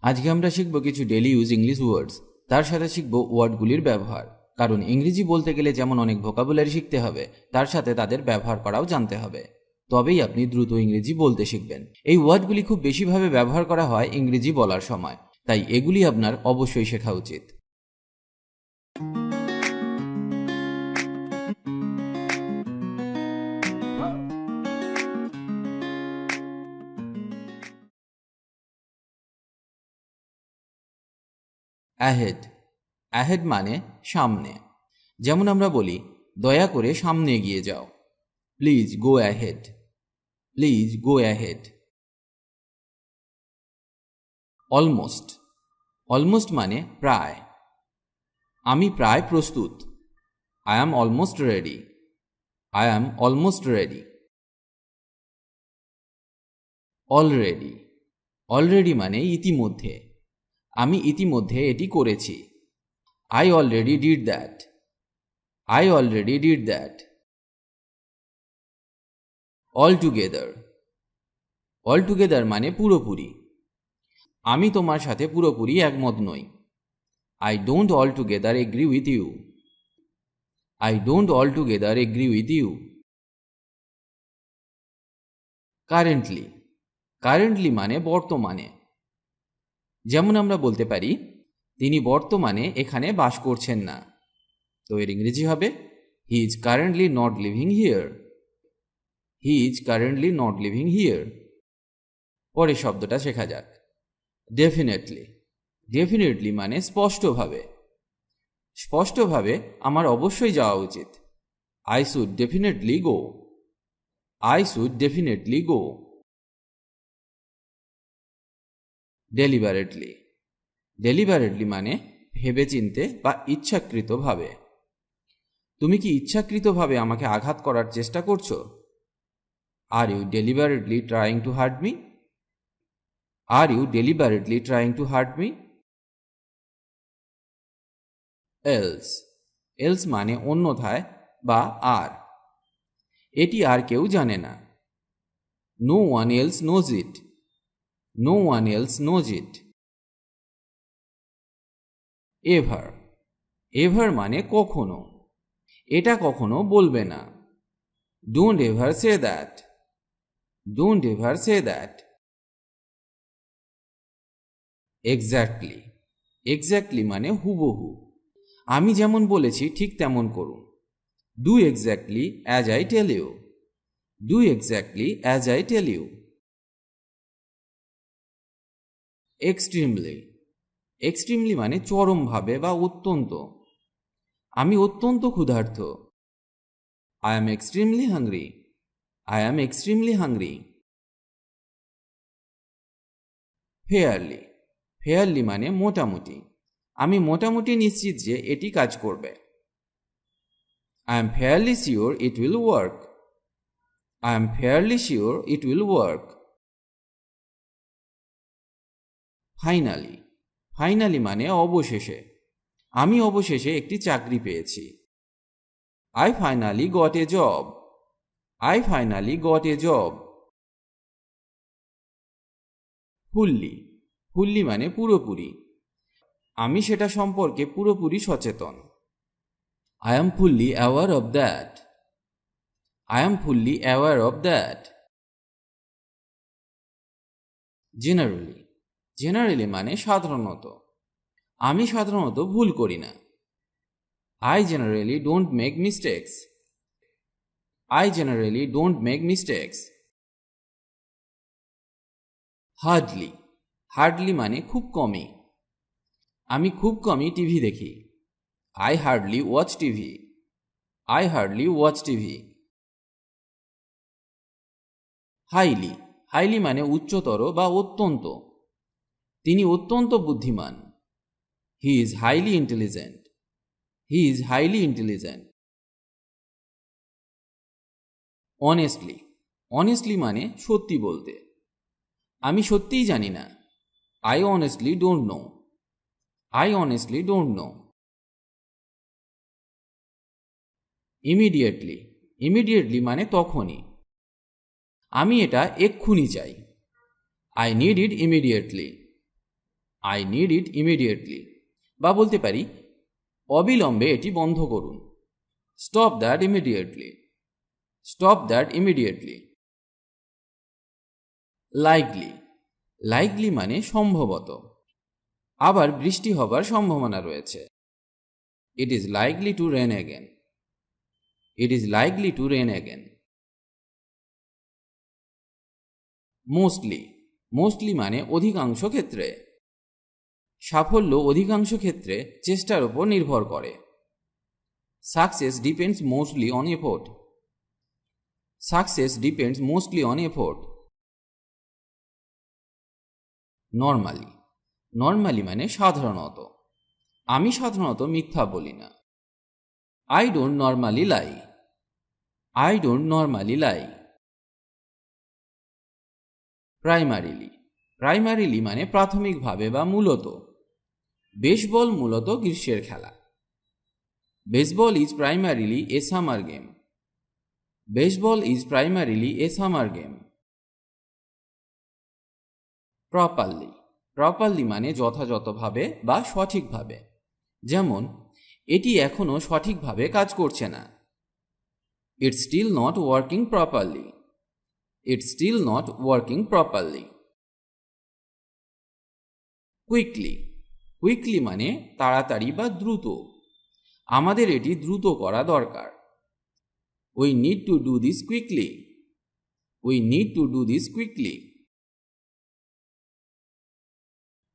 আজকে আমরা শিখব কিছু ডেইলি ইউজ ইংলিশ ওয়ার্ডস, তার সাথে শিখব ওয়ার্ডগুলির ব্যবহার। কারণ ইংরেজি বলতে গেলে যেমন অনেক ভোকাবুলারি শিখতে হবে, তার সাথে তাদের ব্যবহার করাও জানতে হবে, তবেই আপনি দ্রুত ইংরেজি বলতে শিখবেন। এই ওয়ার্ডগুলি খুব বেশিভাবে ব্যবহার করা হয় ইংরেজি বলার সময়, তাই এগুলি আপনার অবশ্যই শেখা উচিত। অ্যাহেড। অ্যাহেড মানে সামনে। যেমন আমরা বলি, দয়া করে সামনে এগিয়ে যাও, please go ahead, please go ahead. Almost. Almost মানে প্রায়। আমি প্রায় প্রস্তুত, I am almost ready, I am almost ready. Already. Already মানে ইতিমধ্যে, আমি ইতিমধ্যে এটি করেছি, I already did that, I already did that. Altogether. Altogether মানে পুরোপুরি, আমি তোমার সাথে পুরোপুরি একমত নই, I don't altogether agree with you, I don't altogether agree with you. Currently. Currently মানে বর্তমানে। যেমন আমরা বলতে পারি, তিনি বর্তমানে এখানে বাস করছেন না, তো এর ইংরেজি হবে he is currently not living here, he is currently not living here. পরের শব্দটা শেখা যাক, ডেফিনেটলি। ডেফিনেটলি মানে স্পষ্টভাবে। স্পষ্টভাবে আমার অবশ্যই যাওয়া উচিত, I should definitely go, I should definitely go. Deliberately. Deliberately মানে ভেবেচিন্তে বা ইচ্ছাকৃতভাবে। তুমি কি ইচ্ছাকৃতভাবে আমাকে আঘাত করার চেষ্টা করছো? Are you deliberately trying to hurt me? Are you deliberately trying to hurt me? Else. Else মানে অন্যথায় বা আর। এটি আর কেউ জানে না, no one else knows it, no one else knows it. Ever. Ever মানে কখনো, এটা কখনো বলবে না, don't ever say that, don't ever say that. Exactly. Exactly মানে হুবহু, আমি যেমন বলেছি ঠিক তেমন করুন, do exactly as I tell you, do exactly as I tell you. Extremely. Extremely মানে চরমভাবে বা অত্যন্ত, আমি অত্যন্ত ক্ষুধার্ত, I am extremely hungry, I am extremely hungry. Fairly. Fairly মানে মোটামুটি, আমি মোটামুটি নিশ্চিত যে এটি কাজ করবে, I am fairly sure it will work, I am fairly sure it will work. Finally. Finally মানে অবশেষে, আমি অবশেষে একটি চাকরি পেয়েছি, I finally got a job, I finally got a job. Fully. Fully মানে পুরোপুরি, আমি সেটা সম্পর্কে পুরোপুরি সচেতন, I am fully aware of that, I am fully aware of that. Generally. Generally মানে সাধারণত, আমি সাধারণত ভুল করি না, I generally don't make mistakes, I generally don't make mistakes. Hardly. Hardly মানে খুব কমই, আমি খুব কমই টিভি দেখি, I hardly watch TV, I hardly watch TV. Highly. Highly মানে উচ্চতর বা অত্যন্ত, তিনি অত্যন্ত বুদ্ধিমান, he is highly intelligent, he is highly intelligent. Honestly. Honestly মানে সত্যি বলতে, আমি সত্যিই জানি না, I honestly don't know, I honestly don't know. Immediately. Immediately মানে তখনই, আমি এটা এক্ষুনি চাই, I need it immediately, I need it immediately. বা বলতে পারি অবিলম্বে এটি বন্ধ করুন। Stop that immediately. Stop that immediately. Likely. Likely মানে সম্ভবত। আবার বৃষ্টি হবার সম্ভাবনা রয়েছে। It is likely to rain again. It is likely to rain again. Mostly. Mostly মানে অধিকাংশ ক্ষেত্রে। সাফল্য অধিকাংশ ক্ষেত্রে চেষ্টার উপর নির্ভর করে। Success depends mostly on effort. Success depends mostly on effort. Normally. Normally মানে সাধারণত। আমি সাধারণত মিথ্যা বলি না। I don't normally lie. I don't normally lie. Primarily. Primarily মানে প্রাথমিকভাবে বা মূলত। বেসবল মূলত গ্রীষ্মের খেলা। Baseball is primarily a summer game. Baseball is primarily a summer game. Properly. Properly মানে যথাযথভাবে বা সঠিকভাবে। যেমন এটি এখনো সঠিকভাবে কাজ করছে না। It's still not working properly. It's still not working properly. Quickly. Quickly মানে তাড়াতাড়ি বা দ্রুত। আমাদের এটি দ্রুত করা দরকার। We need to do this quickly. We need to do this quickly.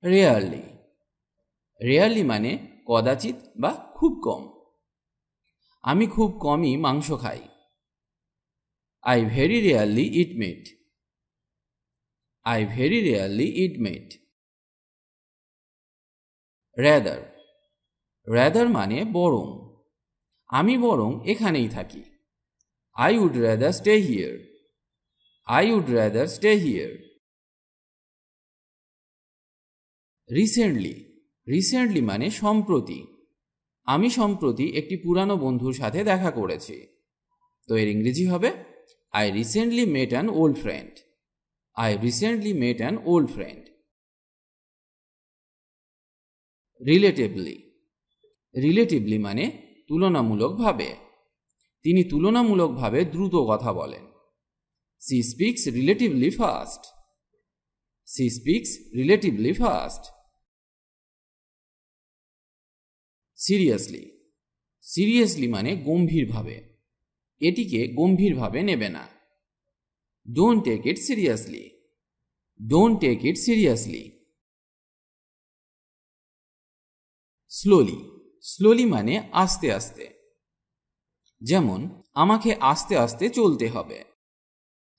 Rarely. Rarely মানে কদাচিৎ বা খুব কম। আমি খুব কমই মাংস খাই। I very rarely eat meat. I very rarely eat meat. Rather. Rather মানে বরং। আমি বরং এখানেই থাকি। I would rather stay here. I would rather stay here. Recently. Recently মানে সম্প্রতি। আমি সম্প্রতি একটি পুরানো বন্ধুর সাথে দেখা করেছি। তো এর ইংরেজি হবে I recently met an old friend. I recently met an old friend. Relatively. Relatively মানে তুলনামূলকভাবে। তিনি তুলনামূলকভাবে দ্রুত কথা বলেন। She speaks relatively fast. She speaks relatively fast. Seriously. Seriously মানে গম্ভীরভাবে। এটিকে গম্ভীরভাবে নেবে না। Don't take it seriously. Don't take it seriously. Slowly. Slowly মানে আস্তে আস্তে। যেমন আমাকে আস্তে আস্তে চলতে হবে।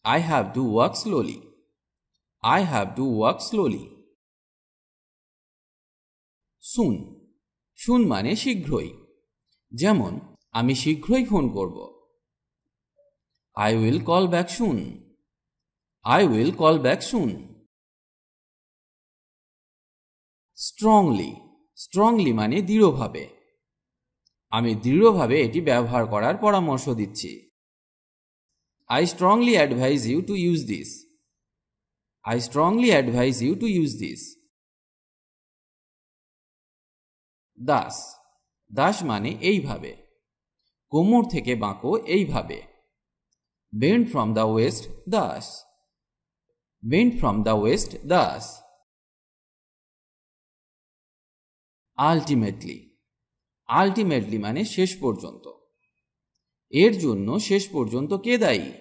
I have to walk slowly. I have to walk slowly. Soon. Soon মানে শীঘ্রই। যেমন আমি শীঘ্রই ফোন করব। I will call back soon. I will call back soon. Strongly. Strongly মানে দৃঢ়ভাবে। আমি দৃঢ়ভাবে এটি ব্যবহার করার পরামর্শ দিচ্ছি। I strongly advise you to use this. I strongly advise you to use this. Thus. Thus মানে এইভাবে। কোমর থেকে বাঁকো এইভাবে। Bend from the waist thus. Bend from the waist thus. Ultimately. Ultimately মানে শেষ পর্যন্ত। এর জন্য শেষ পর্যন্ত কে দায়ী?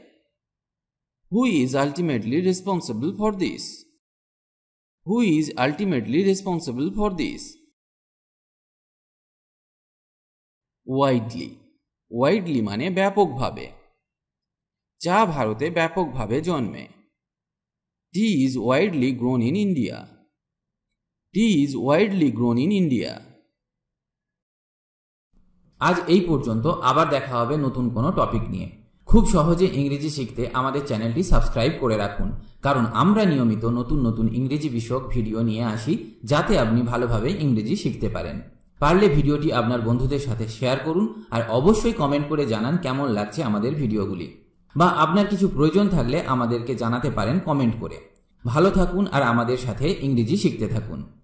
Who is ultimately responsible for this? Who is ultimately responsible for this? Widely. Widely মানে ব্যাপকভাবে। চা ভারতে ব্যাপকভাবে জন্মে। Tea is widely grown in India. Tea is widely grown in India. আজ এই পর্যন্ত। আবার দেখা হবে নতুন কোনো টপিক নিয়ে। খুব সহজে ইংরেজি শিখতে আমাদের চ্যানেলটি সাবস্ক্রাইব করে রাখুন, কারণ আমরা নিয়মিত নতুন নতুন ইংরেজি বিষয়ক ভিডিও নিয়ে আসি, যাতে আপনি ভালোভাবে ইংরেজি শিখতে পারেন। পারলে ভিডিওটি আপনার বন্ধুদের সাথে শেয়ার করুন, আর অবশ্যই কমেন্ট করে জানান কেমন লাগছে আমাদের ভিডিওগুলি। বা আপনার কিছু প্রয়োজন থাকলে আমাদেরকে জানাতে পারেন কমেন্ট করে। ভালো থাকুন আর আমাদের সাথে ইংরেজি শিখতে থাকুন।